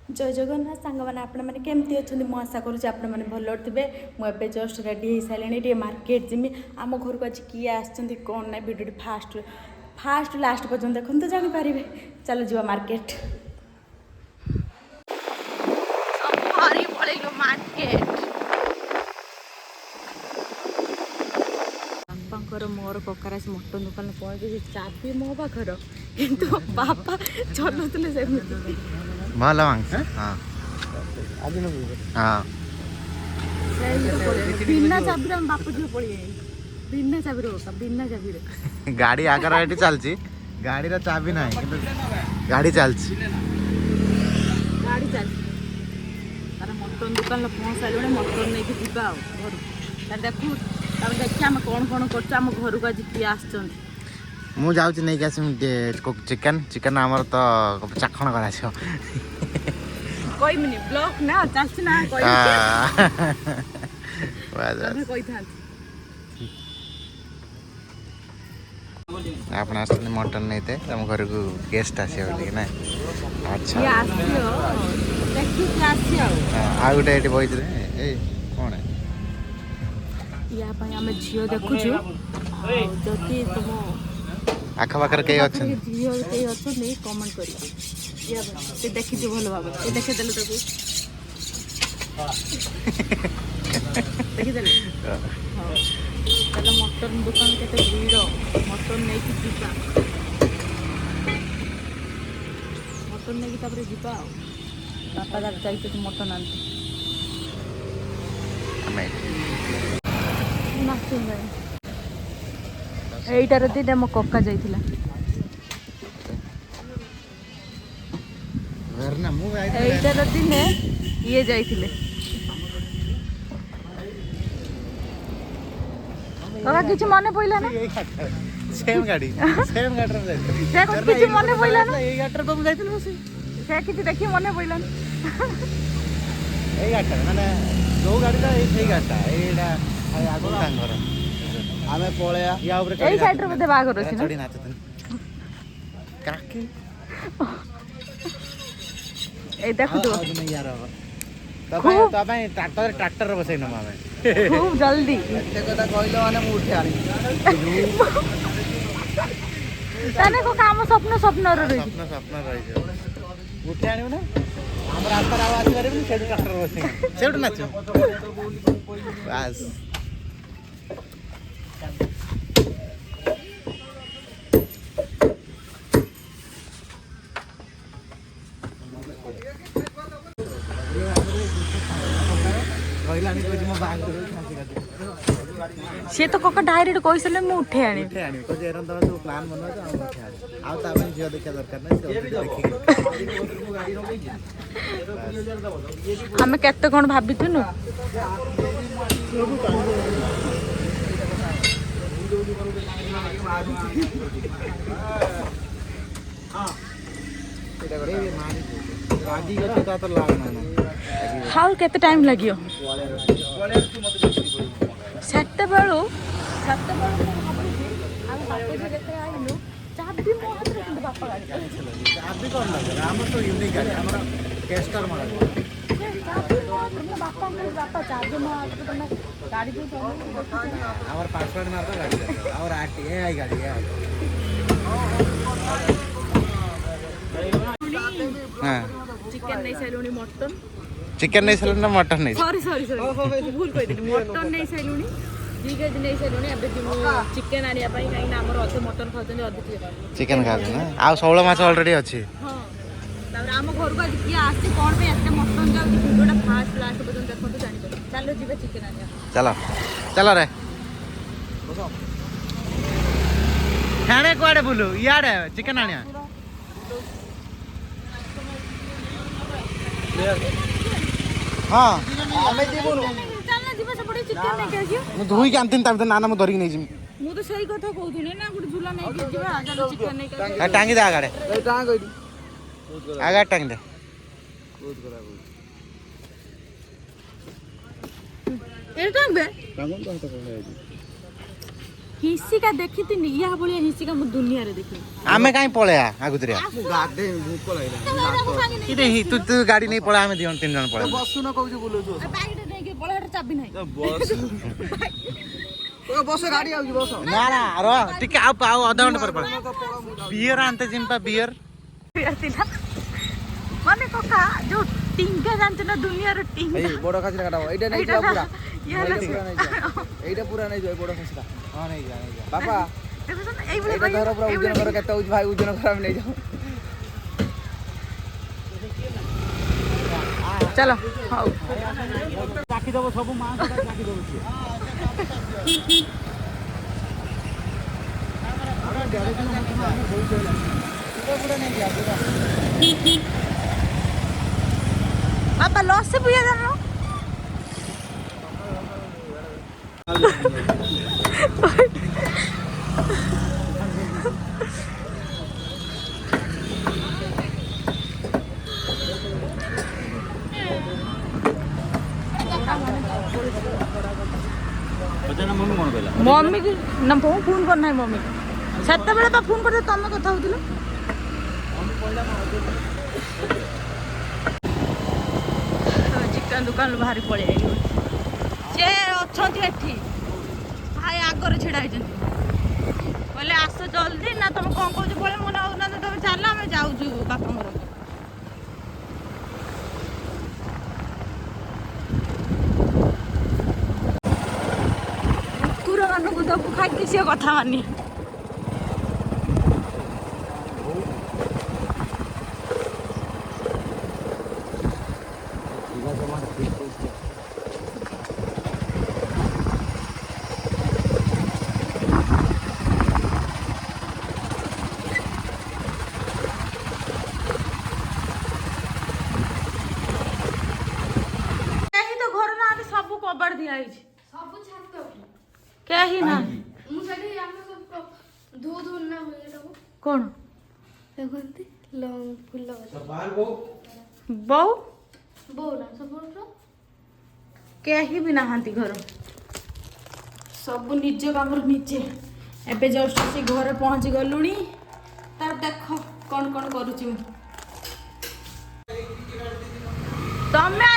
जय जगन्नाथ सांग मैंने आपण मैंने केमती अच्छा मुझे आशा करुँच आप भल थे मुझे जस्ट रेडी हो सारे टे मार्केट जिमी आम घर को आज किए आसछन्ति कौन ना भिडियो फास्ट लास्ट पर्यटन देखते तो जानीपारे। चलो जी मार्केट बापांकर मोर ककार आसी मटन दुकान पहुँचे चाबी मो पाखर किंतु बापा चलुले सेमती भल मांस हाँ हाँ बिना चाबी बाप झील पड़े बिना चाबी बिना चाबी गाड़ी आगर ये चलती गाड़ी चाबी ना गाड़ी चलती गाड़ी चलती तार मटन दुकान पहुँच सारे मटन नहीं जावा घर देखू देखिए आम कौन कौन करम घर को आज किए आस मु जाऊँ नहीं चिकेन चिकेन आमर तो चाखण करा कहमिनी ब्लॉक ना चलती ना आप मटन नहीं थे तुम घर को गेस्ट आस ना अच्छा आ गोटे ये बही कौन या आम झील देखुचु जदि तुम आखपाखर कई अच्छा झील कई अच्छा कमेंट कर देखी भल भाव देखीदेलु देखीदेलु हाँ चलो मटन दुकान के भीड़ मटन नहीं जीवा मटन नहीं जीवा बापा दादा जाइए मटन आनते एईटार दिन मो कक्का जाइथिला एईटार दिन ये जाइथिले कक्का किछ मने पइला ना सेम गाड़ी रे से किछ मने पइला ना एई गाटर तो जाइथिल बसी से किछ देखि मने पइला ना एई गाटर माने जो गाड़ीटा एई गाड़टा एईडा आगो तांगर आमे पळया या ऊपर एई साइड रे बदे बागर अछि ना चढ़ी नाचतन काकी ए देखु तो नहीं यार तबाई ट्रैक्टर बसै न मामे खूब जल्दी एते कथा कहलो माने मु उठे आनी ताने को काम स्वप्न रही उठे आनी ना हम रास्ता आवाज करबी से ट्रैक्टर बसै सेठ नाचो बस सी तो कक्का डायरेक्ट कही मु उठे आनी प्लान बना झील देखा दरकार आमे केते कोन भाबिथुनु हाउ केते टाइम लागियो सेते बेलू चाबी मो हाथ रे किंतु बापा गाड़ी चाबी कौन लगे हम तो यूनिक गाड़ी हमरा कैस्टर मार चाबी मो बापा को बापा चाबी मो हाथ रे गाड़ी को और पासवर्ड मार दो गाड़ी और आरटी ए आई गाड़ी है हां चिकन नहीं सैलुनी मटन चिकन नहीं सैलुनी ना मटन नहीं सॉरी भूल कहि दिनी मटन नहीं सैलुनी 2 केजी नहीं सैलुनी अब जिमु चिकन आनिया पई काई ना हमर अधे मटन खाउछन अधे चिकन खाउ ना आ 16 मास ऑलरेडी अछि हां तापर हम घर को आज किए आसे कोन पे एते मटन जाउ वीडियोटा फास्ट लास्ट पर्यंत देखो तो जानि पर चलो जीवे चिकन आनिया चलो चलो रे खाने कुआडे बुलु याडे चिकन आनिया हाँ हमें जीवनु चलना जीवा सपडे चिकन नहीं खाइयो मु धोई के आनतिन ताबे नाना मु धरि नहीं जिम मु तो सही कथा कहउथुनी ना गुड झूला नहीं के जीवा चलो चिकन नहीं खाइयो टांगी दे आगाड़े ए टांग गई आगाड़ टांग दे बहुत खराब ए टांग बे टांग तो कहले ହିସିକା ଦେଖିଥିନି ଇହା ଭଳିଆ ହିସିକା ମୁଁ ଦୁନିଆରେ ଦେଖିନି। ଆମେ କାଇଁ ପଳେଆ ଆଗୁତରିଆ ମୁଁ ଗାଧେଇ ଭୋକ ଲାଗିଲା। କିରେ ତୁ ଗାଡି ନେଇ ପଳା ଆମେ 3 ଜଣ ପଳେଆ। ବସୁନ କହୁଛୁ ବୁଲଉଛୁ। ବାଇକରେ ନେଇକି ପଳେଇ ଚାବି ନାହିଁ। ବସ ଗାଡି ଆଉଛି ବସ। ନା ନା ର ଟିକେ ଆଉ ଅଧଘଣ୍ଟା ପରେ ପଳା। ବିୟର ଆନତେ ଜିମ୍ପା ବିୟର ଥିଲା ମାନେ କକା ଯୋଉ ଟିଙ୍ଗା ଜାଣିଛ ନା ଦୁନିଆର ଟିଙ୍ଗା। ଏଇ ବଡ ଖାସିଟା କାଟ ଏଇଟା ନେଇ ଯାଅ ପୁରା। ଏଇଟା ପୁରା ନେଇ ଯାଅ ବଡ ଖାସିଟା। ହଁ ନେଇ ଯା ବାପା ଏଇଟା ଧର ପୁରା ଓଜନ କର କେତେ ହଉଛି ଭାଇ ଓଜନ କର ଆମେ ନେଇ ଯାଉ। ଚାଲ ହଉ ଚାକି ଦବ ସବୁ ମାଁ ଚାକି ଦଉଛି। ବାପା ଲସି ପିଇବା ଜାଣିନ? मम्मी की ना फोन करना है मम्मी सेते बेले तो फोन करते तमे कथा होतिलो चिकन दुकान बाहरी पड़े जे अछंती एठी भाई आगर छिड़ा होइछंती बोले आस जल्दी ना तुम कौन कहू बोले मुझे ना तुम चल आम जाऊँ बापा मोर कुकुर मानक दबु खाई सी कथा मानी कबाड़ दिया सब छात क्या ही ना मु सेठी हम सब धो धो ना हो एटा कोन देखंती लंग फुल बाहर बो बो ना सब क्या ही भी नहांती घर सब निज काम निजे एबे जस्ट से घर पहुंच गलुनी तार देख कौन कौन करूची तमे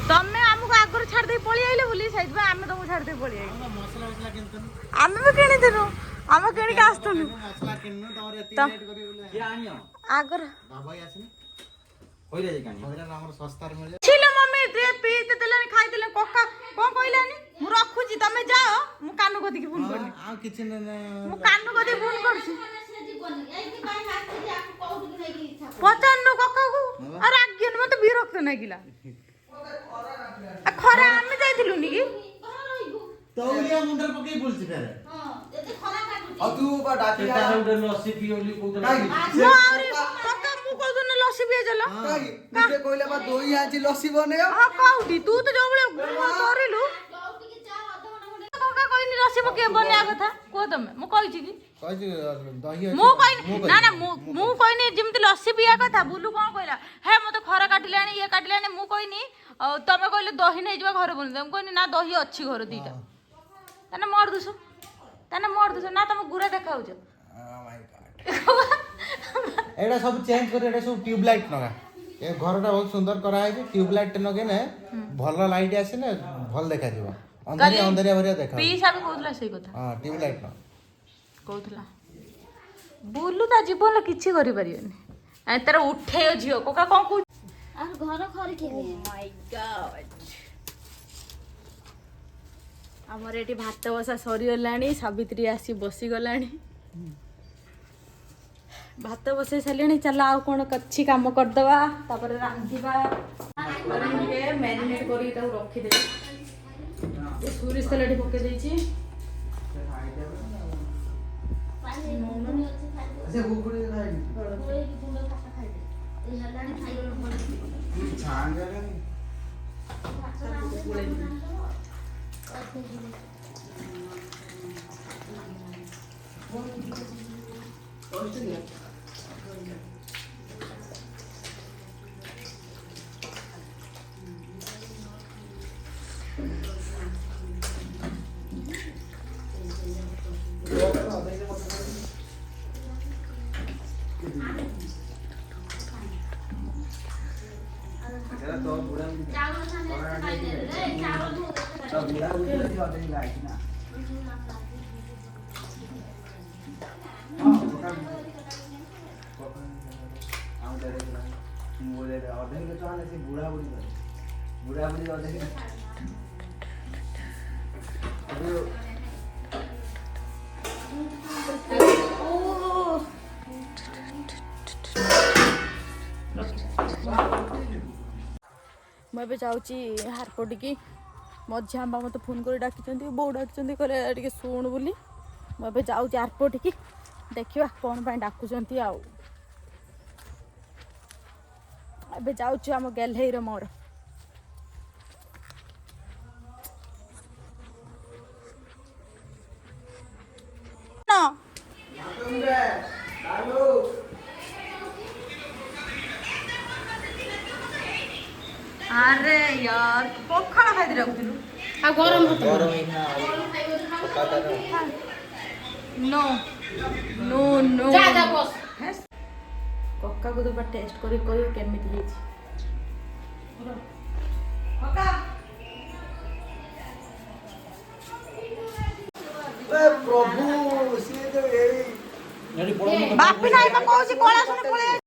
तमे हमको आगर छाड़ दे पळी आइले बोली साइड में आमे तुमको छाड़ दे पळी आइले मसला मसला किनतन आमे भी किनी दिनु आमे किनी के आस्तनु मसला किन्नु तमरे एती रेट करी बोले के आनियो आगर बाबाई आसनी होई रे कानी होइरा हमर सस्ता रे मिले छिले मम्मी दे पीते देले खाई देले कोका कोन कहलानी मु रखुची तमे जाओ मु कानु गदी के फोन करनी आ किछि न मु कानु गदी फोन करछी पचानु कोका को अरे आज्ञन मते विरक्त नागिला खरा आमे जाइथिलु नी की तौलिया मुंडर पकई बोलछि फेरे हां एते खरा काटु आ तू बा डाकी तार उडे लस्सी पियोली कोदला मो आउरी पक्का मु कोदन लस्सी पिए जलो निजे कहले बा दोई आंची लस्सी बनेयो हां काउडी तू तो जो बळे करिलु काउडी के चा आधा घंटा कोका कहनी लस्सी पके बने कथा को तमे मु कहिछि की कहिछि दही मु कहनी ना ना मु कहनी जिमति लस्सी पिया कथा बुलु कोन कहला हे मते खरा काटिलानी ये काटिलानी मु कहनी तमे कहले दही नै जबा घर बन हम कहनी ना दही अछि घर दीटा तने मोर दुसो ना तुम गुरा देखाऊ छ ओ माय गॉड एडा सब चेंज कर एडा सब ट्यूब लाइट नगा ए घरटा बहुत सुंदर करा है ट्यूब लाइट नगे ने भलो लाइट आसे ने भल देखा जीव अंधेरी अंधेरी भरिया देखा पीसा भी कहतला सही कथा हां ट्यूब लाइट न कहतला बोलू ता जीवन किछि करि परियनी आ तेरा उठेयो जियो कोका कोन को आर घर खरी के ओ माय गॉड आमर एटी भात बसा सरी गलानी सावित्री आसी बसी गलानी भात बसई सारे चल आउ कौन कच्ची काम करदवा तापर रांधिबा के मैरिनेट करी ताऊ रखी दे सोरिष तेल एटी पके देछि से गुकुड़ी खाइ ओए की गुंडा खाता खाइ दे ए हलानी खाइ छान जाने ଏରା ତ ବୁଢା ଚାଉଳ ସାଙ୍ଗେ ଖାଇଦେଲେ ଚାଉଳ ଧୋଇ ତ ବୁଢା ବୁଢୀ ଅଧେ ଗାଇଛି ନା ବୁଢା ବୁଢୀ ଅଧେ ମୁଁ ଏବେ ଯାଉଛି ହାରପଟିକି ମଝିଆ ଆମ୍ବା ମୋତେ ଫୋନ୍ କରି ଡାକିଛନ୍ତି ବୋଉ ଡାକିଛନ୍ତି କହିଲେ ଟିକେ ଶୁଣୁ ବୋଲି ମୁଁ ଏବେ ଯାଉଛି ହାରପଟିକି ଦେଖିବା କ'ଣ ପାଇଁ ଡାକୁଛନ୍ତି ଆଉ ଏବେ ଯାଉଛୁ ଆମ ଗେହ୍ଲେଇର ମୋର ଆରେ यार ପଖାଳ ଖାଇଦେଇ ରଖୁଥିଲୁ ଆଉ ଗରମ नो नो नो କକାକୁ ତ ଟେଷ୍ଟ କରି କହିବି କେମିତି ହେଇଛି ପ୍ରଭୁ ସିଏ ବାପି ନାଇଁ କହୁଛି କଳା ଶୁଣି ପଳେଇ